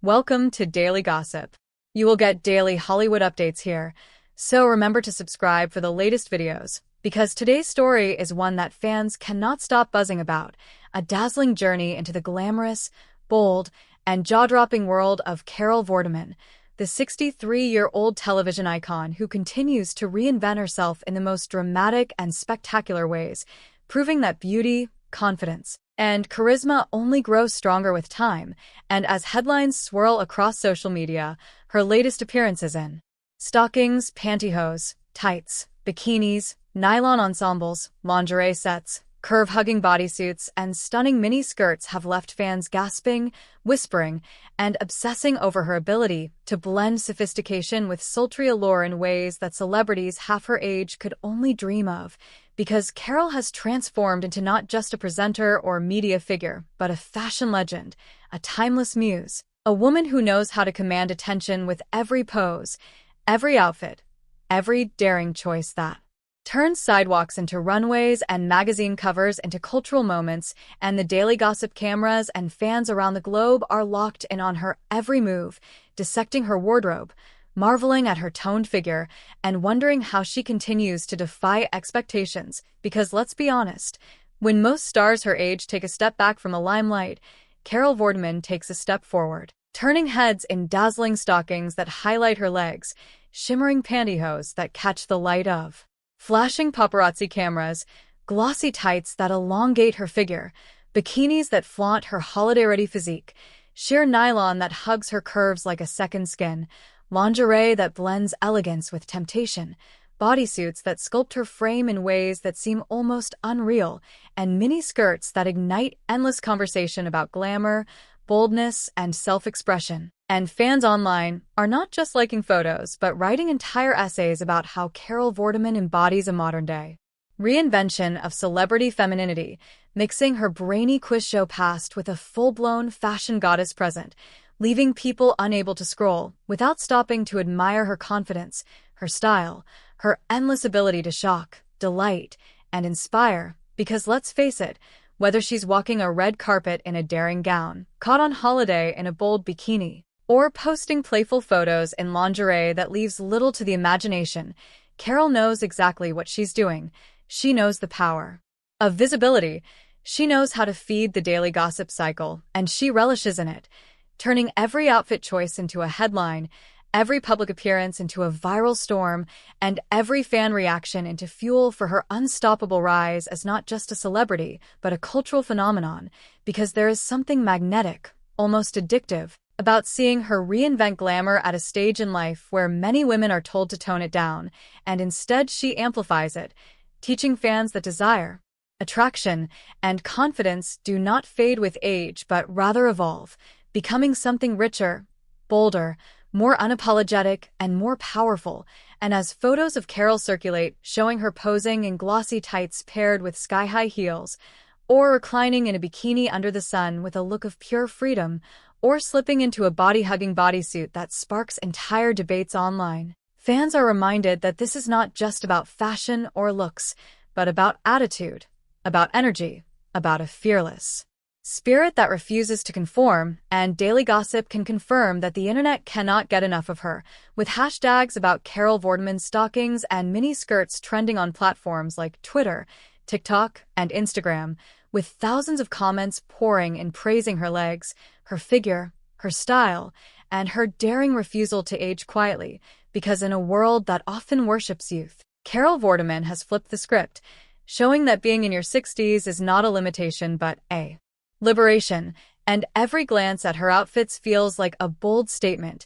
Welcome to Daily Gossip. You will get daily Hollywood updates here, so remember to subscribe for the latest videos, because today's story is one that fans cannot stop buzzing about, a dazzling journey into the glamorous, bold, and jaw-dropping world of Carol Vorderman, the 63-year-old television icon who continues to reinvent herself in the most dramatic and spectacular ways, proving that beauty, confidence, and charisma only grows stronger with time, and as headlines swirl across social media, her latest appearances in stockings, pantyhose, tights, bikinis, nylon ensembles, lingerie sets, curve-hugging bodysuits, and stunning mini skirts have left fans gasping, whispering, and obsessing over her ability to blend sophistication with sultry allure in ways that celebrities half her age could only dream of, because Carol has transformed into not just a presenter or media figure, but a fashion legend, a timeless muse, a woman who knows how to command attention with every pose, every outfit, every daring choice that turns sidewalks into runways and magazine covers into cultural moments, and the Daily Gossip cameras and fans around the globe are locked in on her every move, dissecting her wardrobe, marveling at her toned figure, and wondering how she continues to defy expectations, because let's be honest, when most stars her age take a step back from the limelight, Carol Vorderman takes a step forward, turning heads in dazzling stockings that highlight her legs, shimmering pantyhose that catch the light of flashing paparazzi cameras, glossy tights that elongate her figure, bikinis that flaunt her holiday-ready physique, sheer nylon that hugs her curves like a second skin, lingerie that blends elegance with temptation, bodysuits that sculpt her frame in ways that seem almost unreal, and mini skirts that ignite endless conversation about glamour, boldness, and self-expression. And fans online are not just liking photos, but writing entire essays about how Carol Vorderman embodies a modern-day reinvention of celebrity femininity, mixing her brainy quiz show past with a full-blown fashion goddess present, leaving people unable to scroll without stopping to admire her confidence, her style, her endless ability to shock, delight, and inspire, because let's face it, whether she's walking a red carpet in a daring gown, caught on holiday in a bold bikini, or posting playful photos in lingerie that leaves little to the imagination, Carol knows exactly what she's doing. She knows the power of visibility. She knows how to feed the daily gossip cycle, and she relishes in it, turning every outfit choice into a headline, every public appearance into a viral storm, and every fan reaction into fuel for her unstoppable rise as not just a celebrity, but a cultural phenomenon, because there is something magnetic, almost addictive, about seeing her reinvent glamour at a stage in life where many women are told to tone it down, and instead she amplifies it, teaching fans that desire, attraction, and confidence do not fade with age but rather evolve, becoming something richer, bolder, more unapologetic, and more powerful. And as photos of Carol circulate, showing her posing in glossy tights paired with sky-high heels, or reclining in a bikini under the sun with a look of pure freedom, or slipping into a body-hugging bodysuit that sparks entire debates online, fans are reminded that this is not just about fashion or looks, but about attitude, about energy, about a fearless spirit that refuses to conform, and Daily Gossip can confirm that the internet cannot get enough of her, with hashtags about Carol Vorderman stockings and mini skirts trending on platforms like Twitter, TikTok, and Instagram, with thousands of comments pouring in praising her legs, her figure, her style, and her daring refusal to age quietly, because in a world that often worships youth, Carol Vorderman has flipped the script, showing that being in your 60s is not a limitation but a liberation, and every glance at her outfits feels like a bold statement,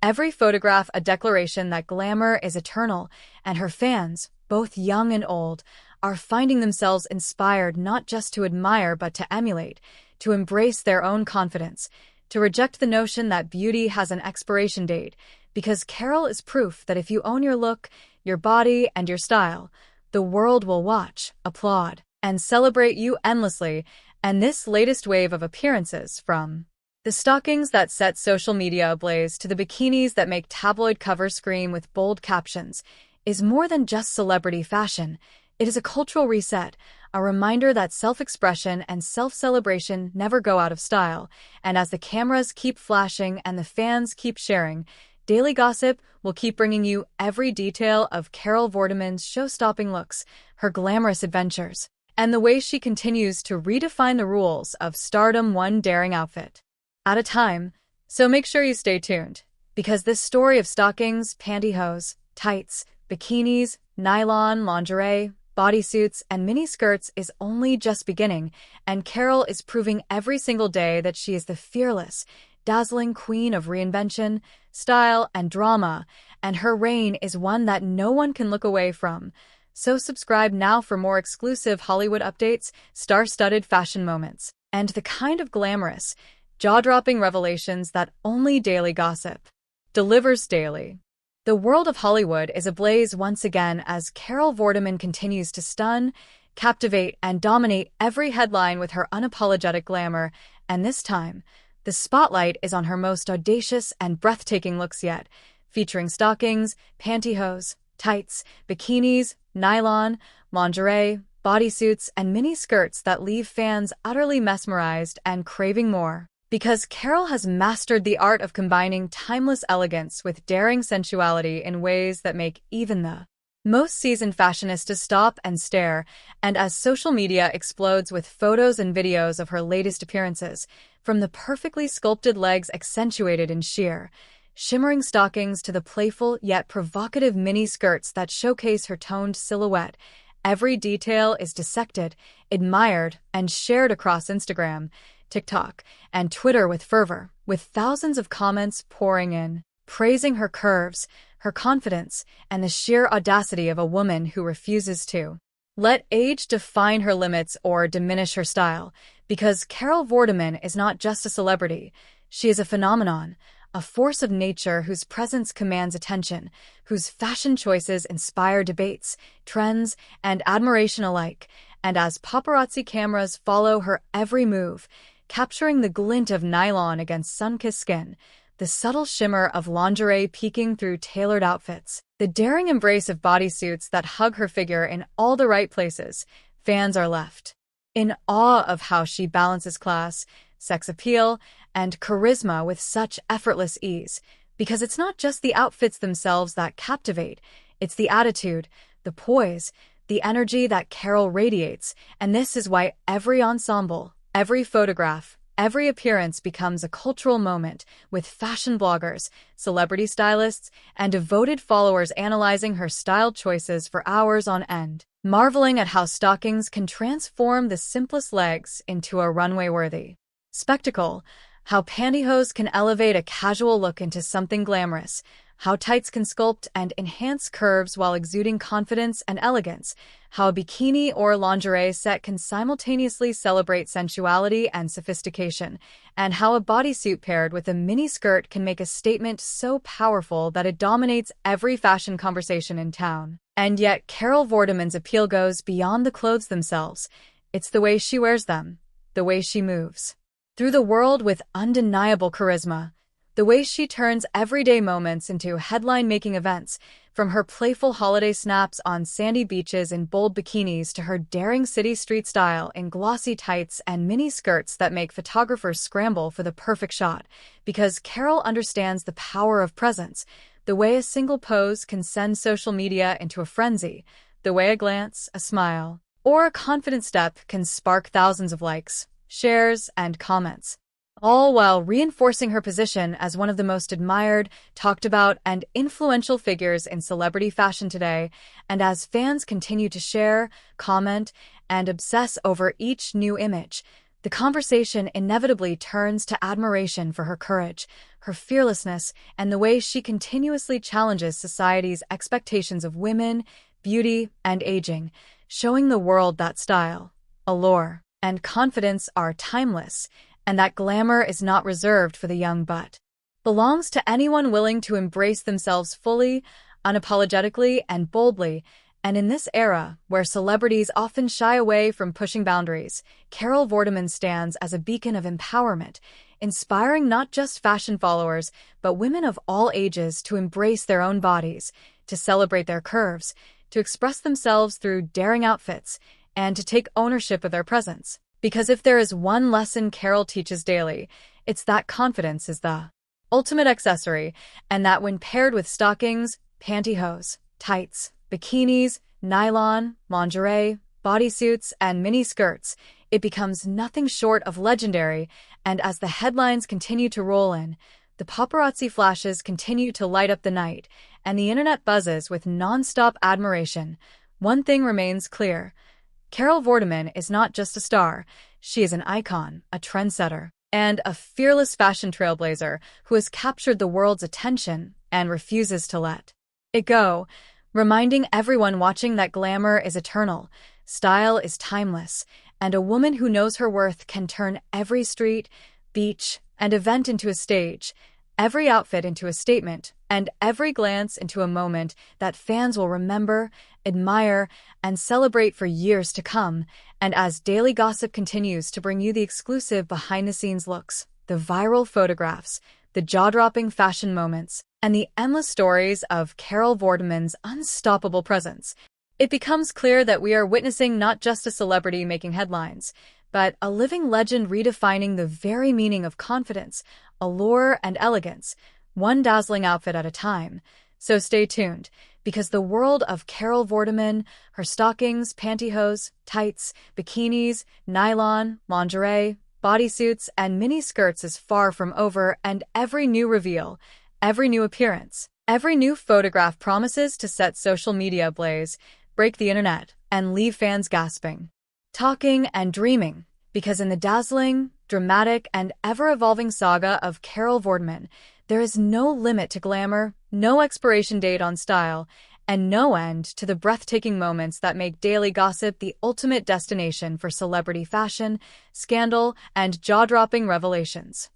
every photograph a declaration that glamour is eternal, and her fans, both young and old, are finding themselves inspired not just to admire but to emulate, to embrace their own confidence, to reject the notion that beauty has an expiration date, because Carol is proof that if you own your look, your body, and your style, the world will watch, applaud, and celebrate you endlessly. And this latest wave of appearances, from the stockings that set social media ablaze to the bikinis that make tabloid covers scream with bold captions, is more than just celebrity fashion. It is a cultural reset, a reminder that self-expression and self-celebration never go out of style, and as the cameras keep flashing and the fans keep sharing, Daily Gossip will keep bringing you every detail of Carol Vorderman's show-stopping looks, her glamorous adventures, and the way she continues to redefine the rules of stardom one daring outfit at a time. So make sure you stay tuned, because this story of stockings, pantyhose, tights, bikinis, nylon, lingerie, bodysuits, and miniskirts is only just beginning, and Carol is proving every single day that she is the fearless, dazzling queen of reinvention, style, and drama, and her reign is one that no one can look away from. So subscribe now for more exclusive Hollywood updates, star-studded fashion moments, and the kind of glamorous, jaw-dropping revelations that only Daily Gossip delivers daily. The world of Hollywood is ablaze once again as Carol Vorderman continues to stun, captivate, and dominate every headline with her unapologetic glamour, and this time, the spotlight is on her most audacious and breathtaking looks yet, featuring stockings, pantyhose, tights, bikinis, nylon, lingerie, bodysuits, and mini skirts that leave fans utterly mesmerized and craving more. Because Carol has mastered the art of combining timeless elegance with daring sensuality in ways that make even the most seasoned fashionistas stop and stare, and as social media explodes with photos and videos of her latest appearances, from the perfectly sculpted legs accentuated in sheer, shimmering stockings to the playful yet provocative mini skirts that showcase her toned silhouette, every detail is dissected, admired, and shared across Instagram, TikTok, and Twitter with fervor, with thousands of comments pouring in, praising her curves, her confidence, and the sheer audacity of a woman who refuses to let age define her limits or diminish her style, because Carol Vorderman is not just a celebrity, she is a phenomenon, a force of nature whose presence commands attention, whose fashion choices inspire debates, trends, and admiration alike, and as paparazzi cameras follow her every move, capturing the glint of nylon against sun-kissed skin, the subtle shimmer of lingerie peeking through tailored outfits, the daring embrace of bodysuits that hug her figure in all the right places, fans are left in awe of how she balances class, sex appeal, and charisma with such effortless ease, because it's not just the outfits themselves that captivate, it's the attitude, the poise, the energy that Carol radiates, and this is why every ensemble, every photograph, every appearance becomes a cultural moment, with fashion bloggers, celebrity stylists, and devoted followers analyzing her style choices for hours on end, marveling at how stockings can transform the simplest legs into a runway-worthy spectacle, how pantyhose can elevate a casual look into something glamorous, how tights can sculpt and enhance curves while exuding confidence and elegance, how a bikini or lingerie set can simultaneously celebrate sensuality and sophistication, and how a bodysuit paired with a mini skirt can make a statement so powerful that it dominates every fashion conversation in town. And yet, Carol Vorderman's appeal goes beyond the clothes themselves. It's the way she wears them, the way she moves through the world with undeniable charisma, the way she turns everyday moments into headline-making events, from her playful holiday snaps on sandy beaches in bold bikinis to her daring city street style in glossy tights and mini skirts that make photographers scramble for the perfect shot, because Carol understands the power of presence, the way a single pose can send social media into a frenzy, the way a glance, a smile, or a confident step can spark thousands of likes, shares, and comments, all while reinforcing her position as one of the most admired, talked about, and influential figures in celebrity fashion today. And as fans continue to share, comment, and obsess over each new image, the conversation inevitably turns to admiration for her courage, her fearlessness, and the way she continuously challenges society's expectations of women, beauty, and aging, showing the world that style, allure, and confidence are timeless, and that glamour is not reserved for the young but belongs to anyone willing to embrace themselves fully, unapologetically, and boldly. And in this era, where celebrities often shy away from pushing boundaries, Carol Vorderman stands as a beacon of empowerment, inspiring not just fashion followers, but women of all ages to embrace their own bodies, to celebrate their curves, to express themselves through daring outfits, and to take ownership of their presence. Because if there is one lesson Carol teaches daily, it's that confidence is the ultimate accessory, and that when paired with stockings, pantyhose, tights, bikinis, nylon, lingerie, bodysuits, and mini skirts, it becomes nothing short of legendary. And as the headlines continue to roll in, the paparazzi flashes continue to light up the night, and the internet buzzes with non-stop admiration, one thing remains clear. Carol Vorderman is not just a star, she is an icon, a trendsetter, and a fearless fashion trailblazer who has captured the world's attention and refuses to let it go, reminding everyone watching that glamour is eternal, style is timeless, and a woman who knows her worth can turn every street, beach, and event into a stage, every outfit into a statement, and every glance into a moment that fans will remember, admire, and celebrate for years to come. And as Daily Gossip continues to bring you the exclusive behind-the-scenes looks, the viral photographs, the jaw-dropping fashion moments, and the endless stories of Carol Vorderman's unstoppable presence, it becomes clear that we are witnessing not just a celebrity making headlines, but a living legend redefining the very meaning of confidence, allure, and elegance, one dazzling outfit at a time. So stay tuned, because the world of Carol Vorderman, her stockings, pantyhose, tights, bikinis, nylon, lingerie, bodysuits, and mini skirts is far from over, and every new reveal, every new appearance, every new photograph promises to set social media ablaze, break the internet, and leave fans gasping, talking, and dreaming. Because in the dazzling, dramatic, and ever-evolving saga of Carol Vorderman, there is no limit to glamour, no expiration date on style, and no end to the breathtaking moments that make Daily Gossip the ultimate destination for celebrity fashion, scandal, and jaw-dropping revelations.